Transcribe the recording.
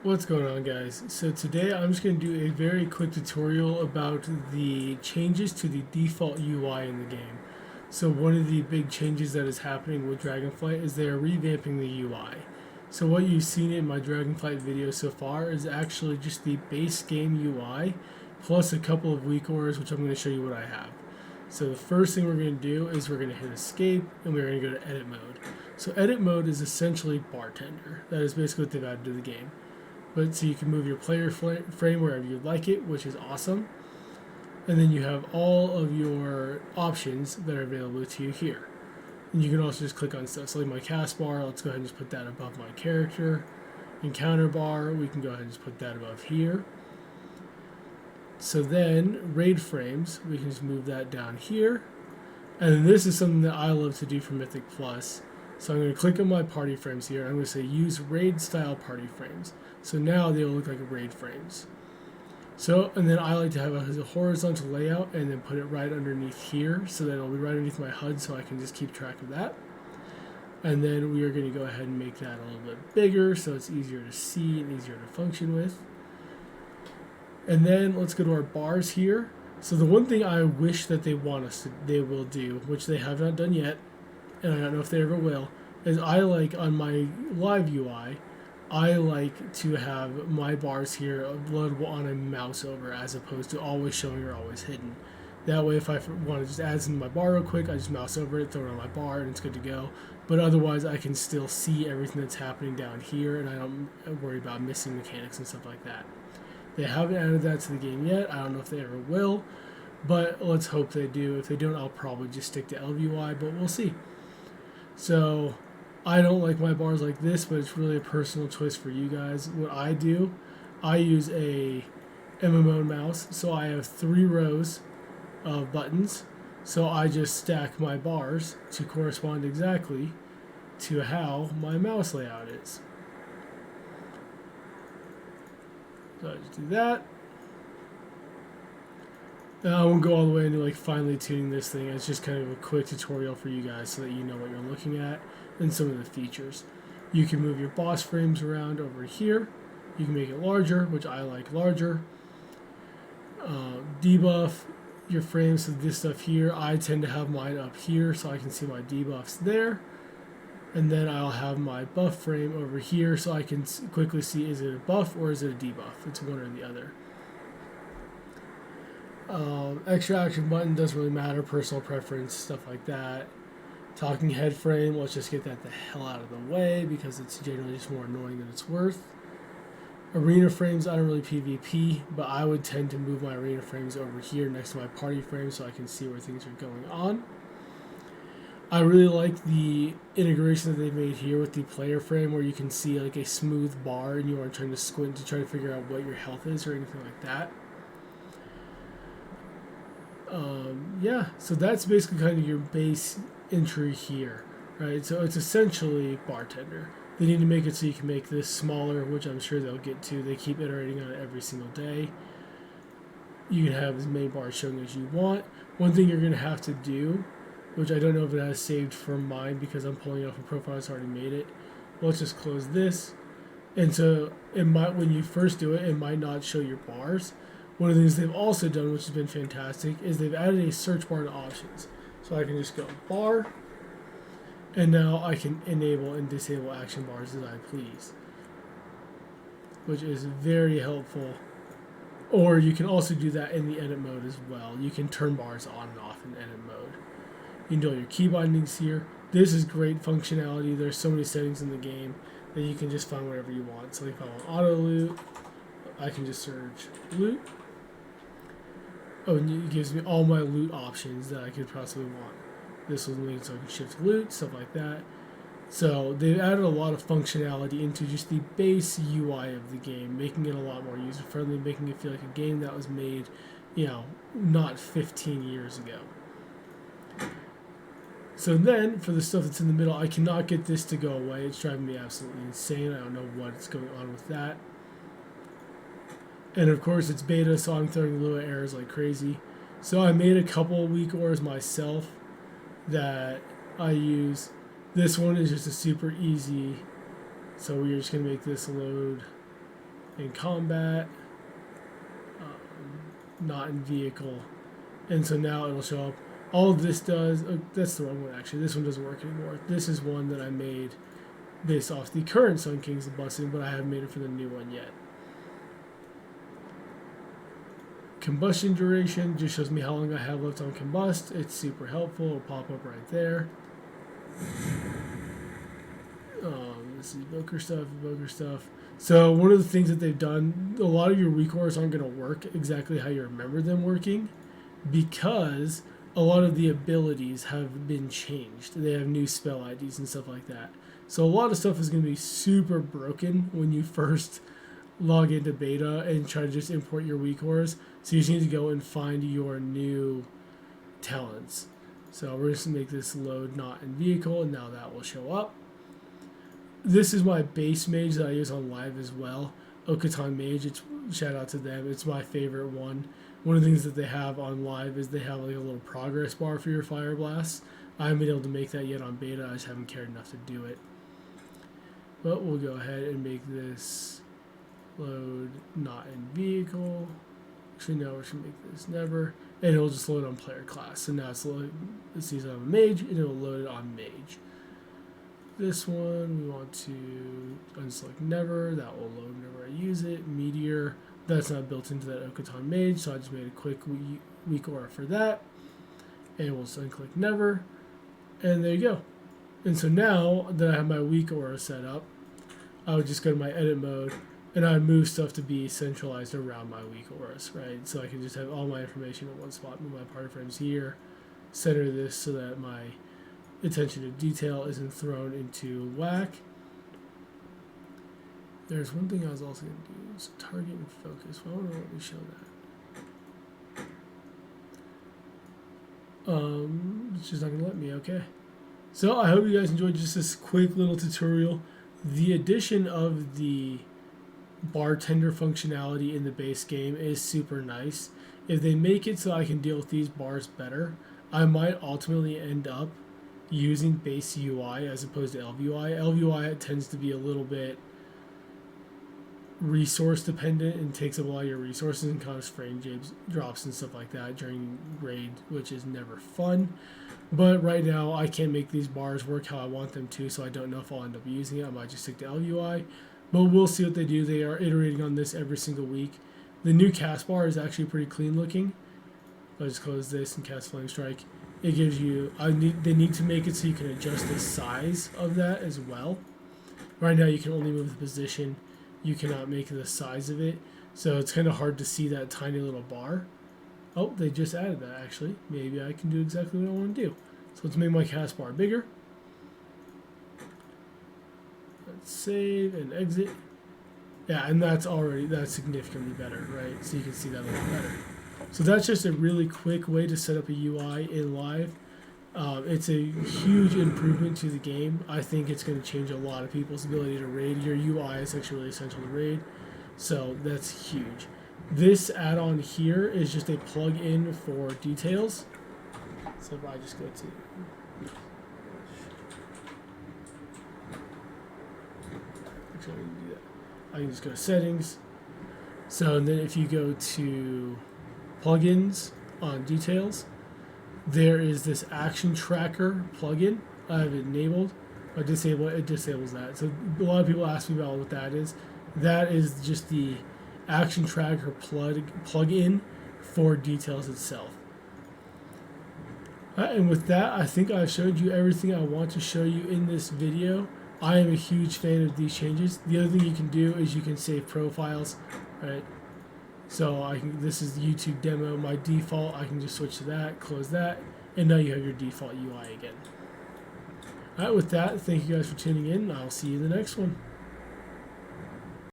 What's going on, guys? So today I'm just going to do a very quick tutorial about the changes to the default UI in the game. So one of the big changes that is happening with Dragonflight is they are revamping the UI. So what you've seen in my Dragonflight video so far is actually just the base game UI plus a couple of Weakauras, which I'm going to show you what I have. So the first thing we're going to do is we're going to hit escape and we're going to go to edit mode. So edit mode is essentially bartender. That is basically what they've added to the game. But so you can move your player frame wherever you'd like it, which is awesome. And then you have all of your options that are available to you here. And you can also just click on stuff. So like my cast bar, let's go ahead and just put that above my character. Encounter bar, we can go ahead and just put that above here. So then raid frames, we can just move that down here. And then this is something that I love to do for Mythic Plus. So I'm going to click on my party frames here. I'm going to say use raid style party frames. So now they will look like raid frames. So, and then I like to have a horizontal layout and then put it right underneath here so that it'll be right underneath my HUD so I can just keep track of that. And then we are going to go ahead and make that a little bit bigger so it's easier to see and easier to function with. And then let's go to our bars here. So the one thing I wish that they will do, which they have not done yet, and I don't know if they ever will, is I like on my live UI, I like to have my bars here loadable on a mouse over as opposed to always showing or always hidden. That way if I want to just add something to my bar real quick, I just mouse over it, throw it on my bar, and it's good to go. But otherwise I can still see everything that's happening down here and I don't worry about missing mechanics and stuff like that. They haven't added that to the game yet. I don't know if they ever will, but let's hope they do. If they don't, I'll probably just stick to LVUI, but we'll see. So I don't like my bars like this, but it's really a personal choice for you guys. What I do, I use a MMO mouse, so I have 3 rows of buttons. So I just stack my bars to correspond exactly to how my mouse layout is. So I just do that. Now I won't go all the way into like finely tuning this thing. It's just kind of a quick tutorial for you guys so that you know what you're looking at and some of the features. You can move your boss frames around over here. You can make it larger, which I like larger. Debuff your frames, so this stuff here, I tend to have mine up here so I can see my debuffs there. And then I'll have my buff frame over here so I can quickly see is it a buff or is it a debuff. It's one or the other. Extra action button doesn't really matter, personal preference, stuff like that. Talking head frame, let's just get that the hell out of the way because it's generally just more annoying than it's worth. Arena frames, I don't really PvP, but I would tend to move my arena frames over here next to my party frames so I can see where things are going on. I really like the integration that they've made here with the player frame where you can see like a smooth bar and you aren't trying to squint to try to figure out what your health is or anything like that. Yeah, so that's basically kind of your base entry here, right? So it's essentially bartender. They need to make it so you can make this smaller, which I'm sure they'll get to. They keep iterating on it every single day. You can have as many bars showing as you want. One thing you're going to have to do, which I don't know if it has saved from mine because I'm pulling it off a profile that's already made it. Let's just close this. And so it might, when you first do it, it might not show your bars. One of the things they've also done, which has been fantastic, is they've added a search bar to options. So I can just go bar, and now I can enable and disable action bars as I please, which is very helpful. Or you can also do that in the edit mode as well. You can turn bars on and off in edit mode. You can do all your key bindings here. This is great functionality. There's so many settings in the game that you can just find whatever you want. So if I want auto loot, I can just search loot. Oh, and it gives me all my loot options that I could possibly want. This will link so I can shift loot, stuff like that. So they've added a lot of functionality into just the base UI of the game, making it a lot more user-friendly, making it feel like a game that was made, not 15 years ago. So then, for the stuff that's in the middle, I cannot get this to go away. It's driving me absolutely insane. I don't know what's going on with that. And of course it's beta, so I'm throwing little errors like crazy. So I made a couple Weakauras myself that I use. This one is just a super easy, so we're just going to make this load in combat, not in vehicle. And so now it'll show up. All of this does, that's the wrong one actually, this one doesn't work anymore. This is one that I made based off the current Sun King's busing, but I haven't made it for the new one yet. Combustion duration just shows me how long I have left on combust. It's super helpful. It'll pop up right there. This is Evoker stuff. So one of the things that they've done, a lot of your Weakauras aren't going to work exactly how you remember them working, because a lot of the abilities have been changed. They have new spell IDs and stuff like that. So a lot of stuff is going to be super broken when you first log into beta and try to just import your Weakauras. So you just need to go and find your new talents. So we're just going to make this load not in vehicle, and now that will show up. This is my base mage that I use on live as well. Okatan Mage, shout out to them. It's my favorite one. One of the things that they have on live is they have like a little progress bar for your fire blasts. I haven't been able to make that yet on beta. I just haven't cared enough to do it. But we'll go ahead and make this load not in vehicle. Actually, no, we're going to make this never. And it'll just load on player class. So now it sees I'm a mage, and it'll load it on mage. This one, we want to unselect never. That will load whenever I use it. Meteor, that's not built into that Okatan Mage, so I just made a quick Weakaura for that. And we'll unclick never. And there you go. And so now that I have my Weakaura set up, I would just go to my edit mode, and I would move stuff to be centralized around my Weakauras, right? So I can just have all my information in one spot, move my party frames here, center this so that my attention to detail isn't thrown into whack. There's one thing I was also going to do, is target and focus. Why won't it let me show that? It's just not going to let me, okay. So I hope you guys enjoyed just this quick little tutorial. The addition of the bartender functionality in the base game is super nice. If they make it so I can deal with these bars better, I might ultimately end up using base UI as opposed to LVUI. LVUI tends to be a little bit resource dependent and takes up a lot of your resources and causes frame drops and stuff like that during raid, which is never fun. But right now I can't make these bars work how I want them to, so I don't know if I'll end up using it. I might just stick to LVUI, but we'll see what they do. They are iterating on this every single week. The new cast bar is actually pretty clean looking. I'll just close this and cast Flame Strike. It gives you, they need to make it so you can adjust the size of that as well. Right now you can only move the position. You cannot make the size of it. So it's kind of hard to see that tiny little bar. Oh, they just added that actually. Maybe I can do exactly what I want to do. So let's make my cast bar bigger. Let's save and exit. Yeah, and that's significantly better, right? So you can see that a lot better. So that's just a really quick way to set up a UI in live. It's a huge improvement to the game. I think it's going to change a lot of people's ability to raid. Your UI is actually really essential to raid, so that's huge. This add-on here is just a plug-in for details. So if I just go to... Actually, I can do that. I can just go to settings. So and then if you go to plugins on details, there is this action tracker plugin. I have it enabled. I disable it. It disables that. So a lot of people ask me about what that is. That is just the action tracker plug-in for details itself. And with that, I think I've showed you everything I want to show you in this video. I am a huge fan of these changes. The other thing you can do is you can save profiles, right? So this is the YouTube demo. My default, I can just switch to that, close that, and now you have your default UI again. Alright, with that, thank you guys for tuning in. I'll see you in the next one.